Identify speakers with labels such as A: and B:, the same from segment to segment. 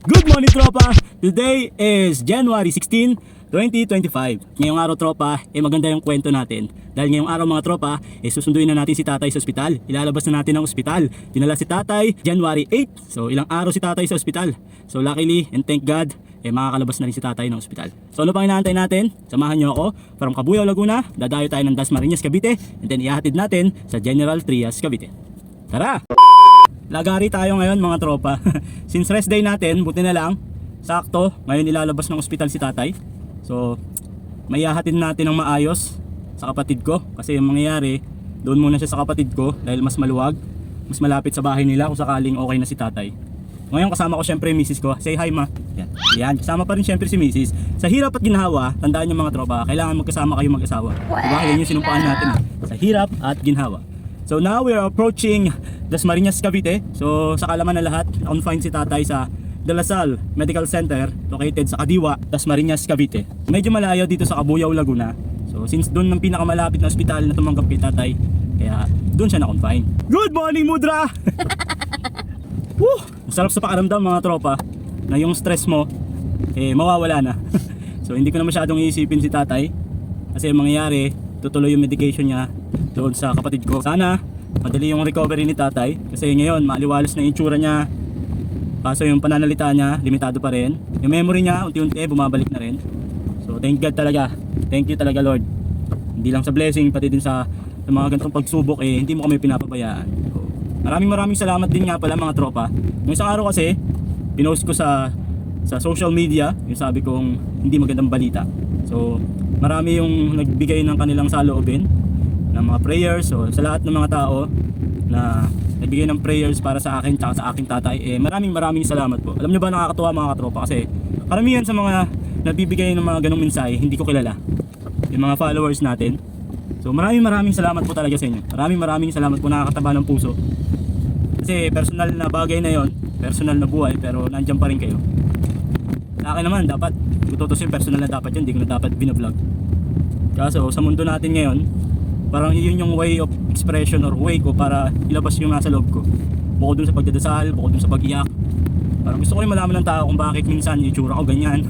A: Good morning tropa! Today is January 16, 2025. Ngayong araw tropa, maganda yung kwento natin. Dahil ngayong araw mga tropa, susunduin na natin si tatay sa ospital. Ilalabas na natin ang ospital. Dinala si tatay January 8. So ilang araw si tatay sa ospital. So luckily and thank God, makakalabas na rin si tatay ng ospital. So ano pang inaantay natin? Samahan nyo ako from Cabuyao, Laguna. Dadayo tayo ng Dasmariñas, Cavite. And then ihahatid natin sa General Trias, Cavite. Tara! Lagari tayo ngayon mga tropa. Since rest day natin, buti na lang sakto, ngayon ilalabas ng ospital si tatay. So may ihahatid natin ng maayos sa kapatid ko. Kasi yung mangyayari, doon muna siya sa kapatid ko dahil mas maluwag, mas malapit sa bahay nila kung sakaling okay na si tatay. Ngayon kasama ko syempre yung misis ko. Say hi ma. Yan, kasama pa rin syempre si misis. Sa hirap at ginhawa, tandaan nyo mga tropa, kailangan magkasama kayo mag-asawa. Diba? Yan yung sinumpaan natin. Sa hirap at ginhawa. So now we are approaching Dasmariñas, Cavite. So sa kalaman na lahat, confined si tatay sa De La Salle Medical Center located sa Kadiwa, Dasmariñas, Cavite. Medyo malayo dito sa Cabuyao, Laguna. So since doon ng pinakamalapit na ospital na tumanggap kay tatay, kaya doon siya na-confine. Good morning Mudra! Woo! Masarap sa pakaramdam mga tropa na yung stress mo mawawala na. So hindi ko na masyadong iisipin si tatay kasi yung mangyayari, tutuloy yung medication niya doon sa kapatid ko. Sana madali yung recovery ni tatay kasi ngayon maaliwalas na yung itsura niya. Kaso yung pananalita niya limitado pa rin. Yung memory niya unti-unti bumabalik na rin. So thank God talaga. Thank you talaga Lord. Hindi lang sa blessing pati din sa mga ganitong pagsubok hindi mo kami pinapabayaan. So, maraming salamat din nga pala mga tropa. Yung isang araw kasi pinost ko sa social media yung sabi kong hindi magandang balita. So marami yung nagbigay ng kanilang saloobin ng mga prayers. So sa lahat ng mga tao na nagbigay ng prayers para sa akin at sa aking tatay, maraming salamat po. Alam nyo ba, nakakatuwa mga katropa kasi karamihan sa mga nabibigay ng mga ganong mensahe hindi ko kilala, yung mga followers natin. So maraming salamat po talaga sa inyo. Maraming salamat po, nakakataba ng puso. Kasi personal na bagay na yon, personal na buhay, pero nandiyan pa rin kayo. Sa akin naman dapat, tutusin personal na dapat yun, hindi ko na dapat binablog. Kaso sa mundo natin ngayon, parang yun yung way of expression or way ko para ilabas yung nasa loob ko. Bukod dun sa pagdadasal, bukod dun sa pag-iyak. Parang gusto ko rin malaman ng tao kung bakit minsan yung itsura ko ganyan.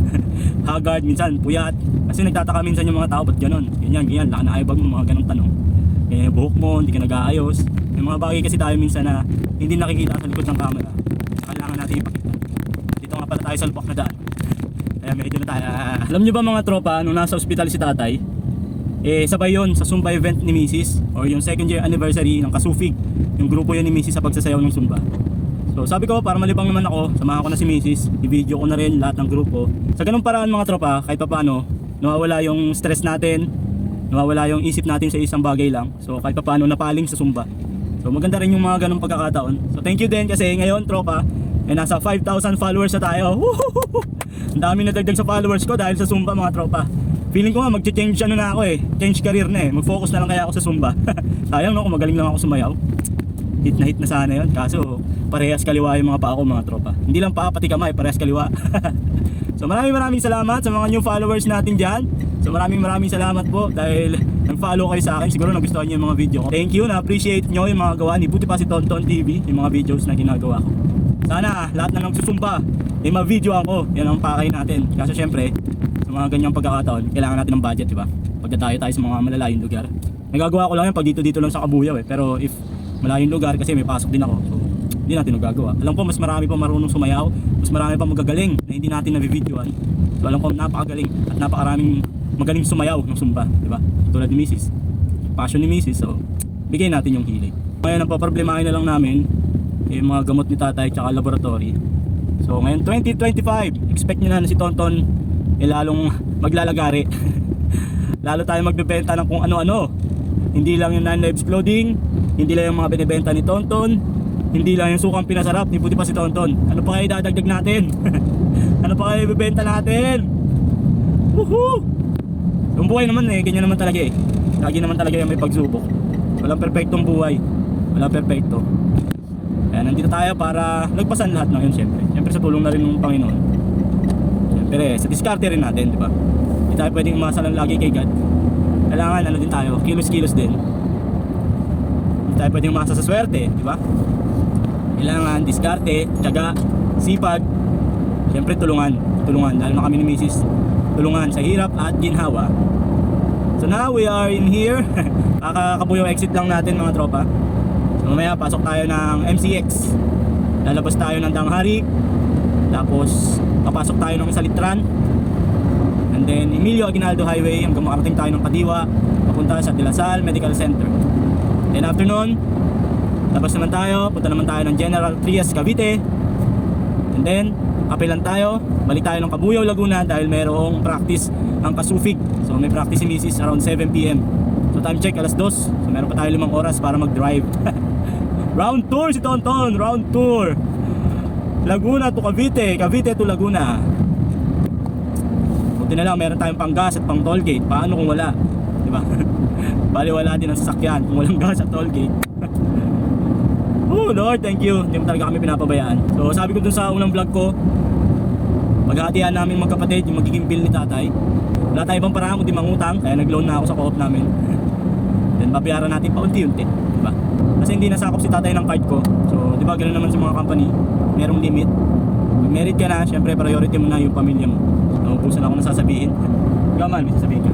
A: Haggard, minsan puyat. Kasi nagtataka minsan yung mga tao, ba't ganon? Ganyan, laka na aibag mo, mga ganong tanong. Buhok mo, hindi ka nag-aayos. May mga bagay kasi tayo minsan na hindi nakikita sa likod ng camera. Kailangan natin ipakita. Dito nga pala tayo sa lupak na daan. Kaya medyo na tayo. Alam nyo ba mga tropa, nung nasa ospital si tatay, sabay yon sa Zumba event ni Mrs. or yung second year anniversary ng Kasufig. Yung grupo yun ni Mrs. sa pagsasayaw ng Zumba. So sabi ko, para malibang naman ako, samahan ko na si Mrs. I-video ko na rin lahat ng grupo. Sa ganung paraan mga tropa, kahit pa paano, nawawala yung stress natin, nawawala yung isip natin sa isang bagay lang. So kahit pa paano, napaling sa Zumba. So maganda rin yung mga ganung pagkakataon. So thank you din kasi ngayon tropa, nasa 5,000 followers na tayo. Ang dami na dagdag sa followers ko dahil sa Zumba mga tropa. Feeling ko nga mag-change na ako change career na mag-focus na lang kaya ako sa Zumba. Sayang no, kung magaling lang ako sumayaw. Hit na sana yun. Kaso parehas kaliwa yung mga paa ko mga tropa. Hindi lang paa, pati kamay, parehas kaliwa. So maraming salamat sa mga new followers natin dyan. So maraming salamat po dahil nag-follow kayo sa akin. Siguro nagustuhan nyo yung mga video ko. Thank you, na-appreciate nyo yung mga gawa ni Buti pa si Tonton TV, yung mga videos na ginagawa ko. Sana lahat na nagsusumba ma-video ako, yan ang pakay natin. Kaso syempre sa mga ganyang pagkakataon, kailangan natin ng budget, diba? Pagka tayo sa mga malalayong lugar. Nagagawa ko lang yan pag dito lang sa Cabuyao Pero if malayong lugar, kasi may pasok din ako, so hindi natin nagagawa. Alam ko mas marami pa marunong sumayaw, mas marami pa magagaling na hindi natin na-videoan. So alam ko napakagaling at napakaraming magaling sumayaw ng Zumba, diba? Tulad ni Mrs. Passion ni Mrs. So bigay natin yung hilig. Ngayon ang paproblemahin na lang namin yung mga gamot ni tatay tsaka laboratory. So ngayon 2025, expect nyo na si Tonton lalong maglalagari. Lalo tayo magbebenta ng kung ano-ano. Hindi lang yung 9 Lives Clothing, hindi lang yung mga binibenta ni Tonton, hindi lang yung sukang pinasarap ni Buti pa si Tonton. Ano pa kayo dadagdag natin? Ano pa kayo ibibenta natin? Woohoo! Yung buhay naman ganyan naman talaga lagi naman talaga yung may pagsubok. Walang perfectong buhay, walang perfecto. Kaya nandito tayo para lagpasan lahat ng yun syempre. Syempre sa tulong na rin ng Panginoon. Syempre sa diskarte rin natin, di ba? Hindi tayo pwedeng umasa lang lagi kay God. Kailangan din tayo, kilos din. Hindi tayo pwedeng umasa sa swerte, di ba? Kailangan diskarte, tiyaga, sipag. Siyempre tulungan dahil na kami ni Mrs. Tulungan sa hirap at ginhawa. So now we are in here. Kakabuyong exit lang natin mga tropa. So mamaya pasok tayo ng MCX. Lalabas tayo ng Danghari. Tapos papasok tayo ng Salitran. And then Emilio Aguinaldo Highway hanggang makarating tayo ng Kadiwa papunta sa De La Salle Medical Center. Then after nun, labas naman tayo, punta naman tayo ng General Trias Cavite. And then apilan tayo, balik tayo ng Cabuyao Laguna dahil mayroong practice ang Kasufig. So may practice si Mrs. around 7 PM. So time check alas 2. So meron pa tayo 5 oras para mag-drive. Round tour si Tonton, round tour. Laguna to Cavite, Cavite to Laguna. Buti na lang meron tayong pang gas at pang toll gate. Paano kung wala? Di ba? Bali wala din ang sasakyan kung walang gas at toll gate. Oh Lord, thank you. Hindi mo talaga kami pinapabayaan. So sabi ko dun sa unang vlog ko, maghahatian namin magkapatid yung magiging bill ni tatay. Wala tayong ibang paraan kundi mangutang, kaya nag-loan na ako sa co-op namin. Then babayaran natin paunti-unti, di ba? Kasi hindi nasakop si tatay ng card ko. So di ba ganoon naman sa mga company, merong limit. Pag merit ka na, syempre priority mo na yung pamilya mo. Naubusan ako na sasabihin. Ikaw man, may sasabihin ka.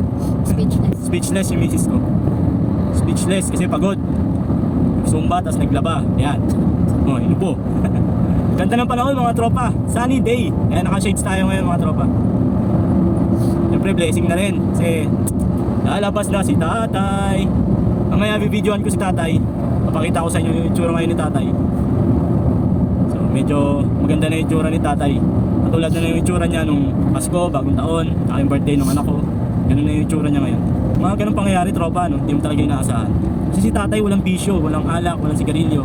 B: Speechless.
A: Speechless yung misis ko. Speechless kasi pagod. Sumba, tas naglaba. Yan. Oh, inupo. Ganda ng panahon mga tropa. Sunny day. Kaya naka-shades tayo ngayon mga tropa. Siyempre blessing na rin. Kasi lalabas na si tatay. Mamaya bibidyoan ko si tatay. Papakita ko sa inyo yung itsura ngayon ni tatay. So medyo maganda na yung itsura ni tatay. Katulad na yung itsura niya nung Pasko, bagong taon, saka yung birthday ng anak ko. Ganun na yung itsura niya ngayon. Mga ganun pangyayari tropa, no? Hindi mo talaga inaasahan. Kasi si tatay walang bisyo, walang alak, walang sigarilyo.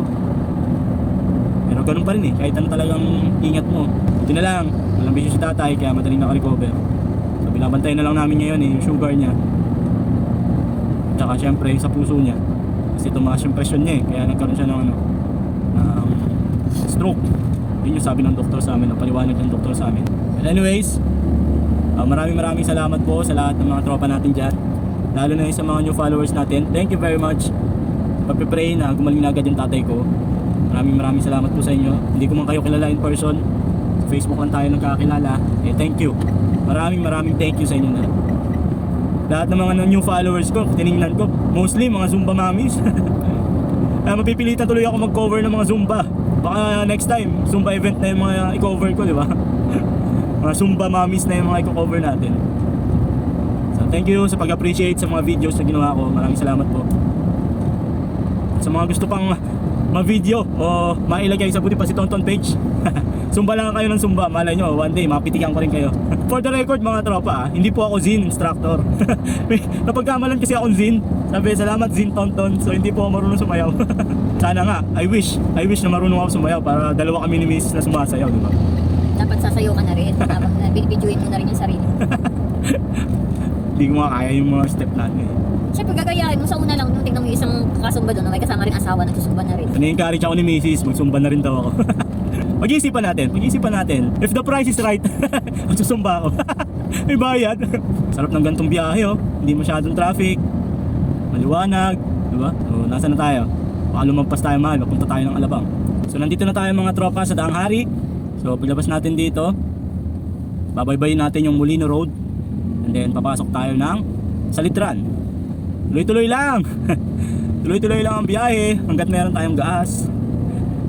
A: Pero ganun pa rin eh, kahit ano talagang ingat mo. Buti na lang, walang bisyo si tatay, kaya madaling naka-recover. So binabantayan na lang namin ngayon eh, yung sugar niya. Tsaka syempre yung sa puso niya. Kasi tumaas yung presyon niya eh, kaya nagkaroon siya ng stroke. Yun yung sabi ng doktor sa amin, ang paliwanag ng doktor sa amin. But anyways, maraming salamat po sa lahat ng mga tropa natin dyan. Lalo na yung sa mga new followers natin. Thank you very much. Pagpipray na gumaling na agad yung tatay ko. Maraming salamat po sa inyo. Hindi ko man kayo kilala in person. Sa Facebook lang tayo nagkakilala. Eh, thank you. Maraming thank you sa inyo na. Lahat ng mga new followers ko, tinignan ko, mostly mga Zumba mommies. Kaya mapipilitan tuloy ako mag-cover ng mga Zumba. Baka next time, Zumba event na yung mga i-cover ko, di ba? Mga Zumba mommies na yung mga i-cover natin. So thank you sa pag-appreciate sa mga videos na ginawa ko. Maraming salamat po. At sa mga gusto pang ma-video o mailagay sa buti pa si Tonton page, Zumba lang kayo ng Zumba. Malay nyo, one day mapitikan ko rin kayo. For the record mga tropa, hindi po ako Zin instructor. Napagkamalan kasi akong Zin. Sabi, salamat Zin Tonton. So hindi po ako marunong sumayaw. Sana nga, I wish na marunong ako sumayaw para dalawa kami ni Miss na sumasayaw, di ba?
B: Dapat sasayaw ka na rin. Dapat binibidyoin mo na rin yung sarili mo.
A: Hindi ko nga kaya yung mga step natin eh.
B: Siyempre gagayahin mo sa una lang, nung tingnan mo yung isang kasumba doon, may kasama rin asawa, nagsusumba na rin.
A: Na-encourage ako ni Mrs. Magsumba na rin daw ako. Pag-iisipan natin. If the price is right, magsusumba ako. May bayad. Sarap ng gantong biyahe oh. Hindi masyadong traffic. Maliwanag, di ba? So, nasa na tayo? Baka lumampas tayo mahal, mapunta tayo ng Alabang. So nandito na tayo mga tropa sa Danghari. So paglabas natin dito, babaybayin natin yung Molino Road. And then papasok tayo ng Salitran. Tuloy-tuloy lang. Tuloy-tuloy lang ang biyahe hanggat meron tayong gas.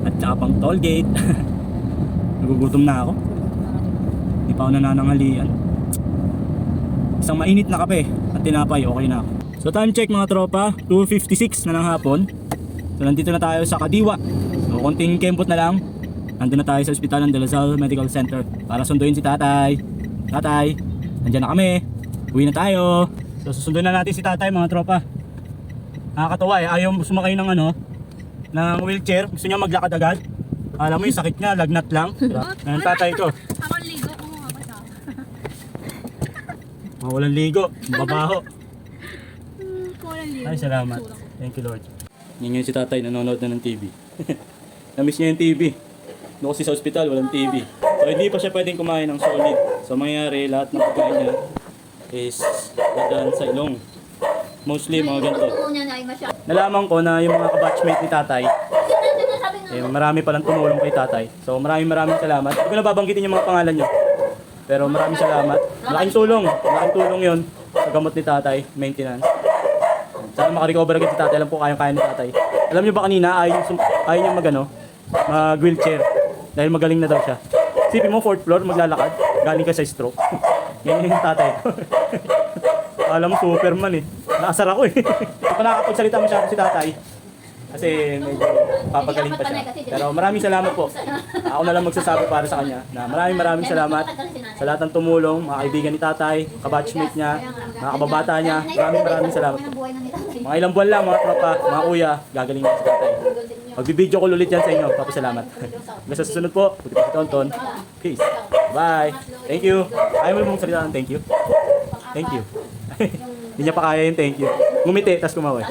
A: At saka pang toll gate. Nagugutom na ako. Hindi pa ako nanananghalian. Isang mainit na kape at tinapay, okay na ako. So time check mga tropa, 2:56 na ng hapon. So nandito na tayo sa Kadiwa. So konting kempot na lang. Nandito na tayo sa ospital ng De La Salle Medical Center para sunduin si tatay. Tatay, nandiyan na kami. Uwi na tayo. So susunduin na natin si tatay mga tropa. Nakakatawa eh, ayaw sumakay ng ng wheelchair. Gusto niya maglakad agad. Alam mo yung sakit niya, lagnat lang. Ang tatay ko.
B: Ako ligo, kumukapasa.
A: Walang ligo, babaho.
B: Walang ligo.
A: Ay, salamat. Thank you Lord. Yan si tatay, nanonood na ng TV. Namiss niya yung TV. Doon kasi sa ospital, walang TV. So hindi pa siya pwedeng kumain ng solid. So mangyayari, lahat ng pagkain niya is dadaan sa ilong. Mostly mga ganito. Nalaman ko na yung mga kabatchmate ni tatay, marami palang tumulong kay tatay. So maraming salamat. Hindi ko na babanggitin yung mga pangalan nyo. Pero maraming salamat. Malaking tulong yun sa gamot ni tatay, maintenance. Sana makarecover agad si tatay. Alam po kaya ni tatay. Alam niyo ba kanina, ayaw niya mag-wheelchair. Dahil magaling na daw siya. Isipin mo, 4th floor, maglalakad. Galing ka sa stroke. Ganyan yung tatay. Alam mo, Superman eh. Naasar ako eh. Kung nakakapagsalita masyado si tatay, kasi medyo papagaling pa siya. Pero maraming salamat po. Ako na lang magsasabi para sa kanya na maraming salamat sa lahat ng tumulong, mga kaibigan ni tatay, kabatchmate niya, mga kababata niya. Maraming salamat po. Mga ilang buwan lang, mga tropa, mga kuya, gagaling na si tatay. Magbibideo ko ulit yan sa inyo. Papasalamat. Hanggang sa susunod po. Pagkita si Tonton. Peace. Bye. Thank you. Ayaw mo mong salita ng thank you. Thank you. Hindi niya pa kaya yung thank you. Ngumiti, tas kumawa.